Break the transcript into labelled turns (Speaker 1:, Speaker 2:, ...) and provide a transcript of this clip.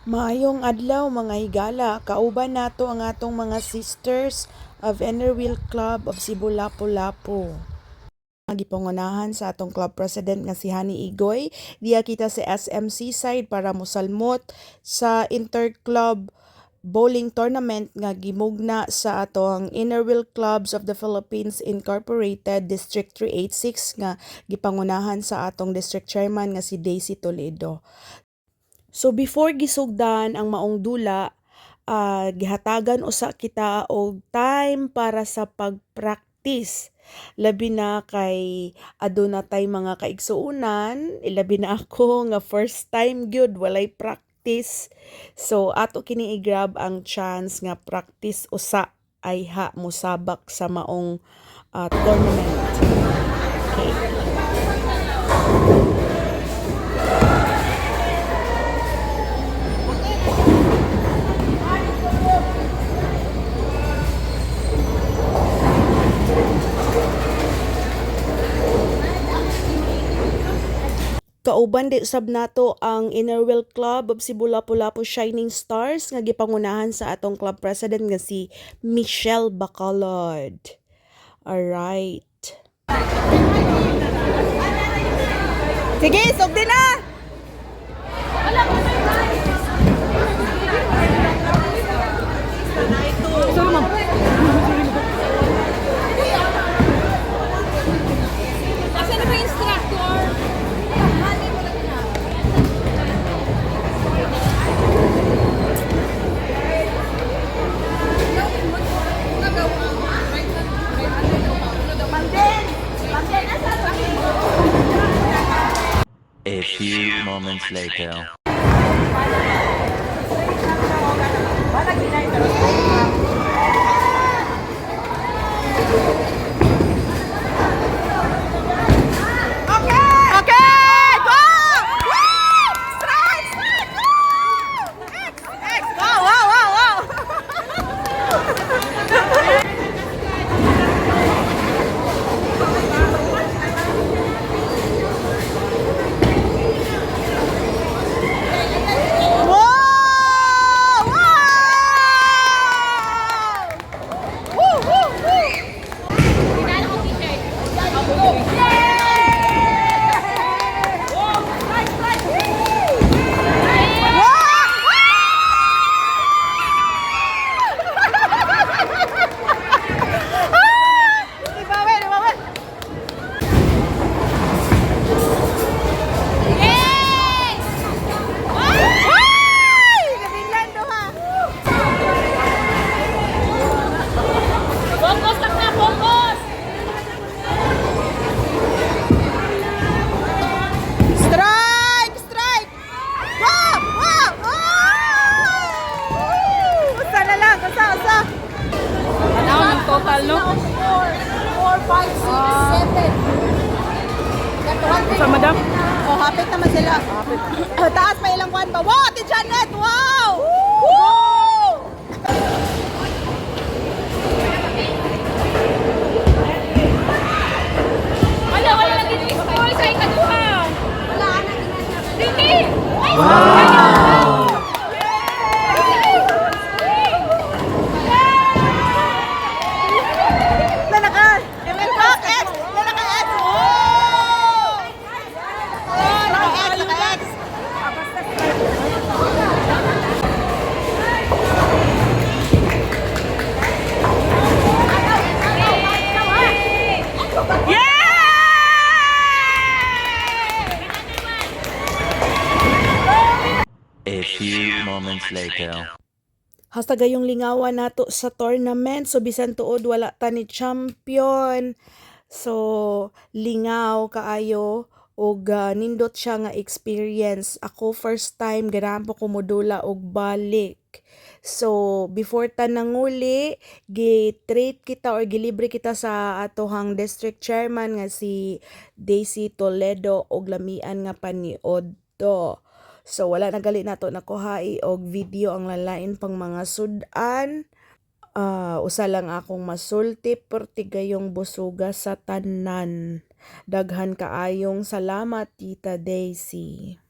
Speaker 1: Maayong adlaw mga higala, kauban nato ang atong mga sisters of Innerwheel Club of Cebu Lapu-Lapu. Gipangunahan sa atong club president nga si Hani Igoy, diya kita sa SMC side para mosalmot sa inter-club bowling tournament nga gimugna sa atong Innerwheel Clubs of the Philippines Incorporated District 386 nga gipangunahan sa atong district chairman nga si Daisy Toledo. So before gisugdan ang maong dula, gihatagan usa kita og time para sa pag-practice. Labi na kay aduna tay mga kaigsuunan, ilabi na ako nga first time gyud walay practice. So ato kini i-grab ang chance nga practice usa ay musabak sa maong tournament. Okay. Kauban di usab nato ang Innerwheel Club of Cebu Lapu-Lapu Shining Stars nga gipangunahan sa atong club president nga si Michelle Bacolod. Alright. Sige, sugdi na!
Speaker 2: A few moments later.
Speaker 3: Total, no?
Speaker 4: 4, 5, 6, 7.
Speaker 3: Sa madam?
Speaker 4: Oh, hapit naman sila. Taas pa ilang kwan ba? Wow, Ate Janet! Wow! Woo!
Speaker 3: Wala lagi ni score sa ikaduha.
Speaker 4: Wala, anak.
Speaker 3: Sige!
Speaker 1: Wow!
Speaker 2: A few moments later.
Speaker 1: Hasta gayong lingawan nato sa tournament. So bisan tuod wala ta ni champion. So lingaw kaayo og nindot siya nga experience. Ako first time ganahan po ko modula og balik. So before ta nanguli, gi-treat kita or gilibre kita sa atohang district chairman nga si Daisy Toledo og lamian nga paniodto. So wala na gali nato nakuhai og video ang lalain pang mga sudan. Usa lang akong masulti perti gayong busuga sa tanan. Daghan kaayong salamat Tita Daisy.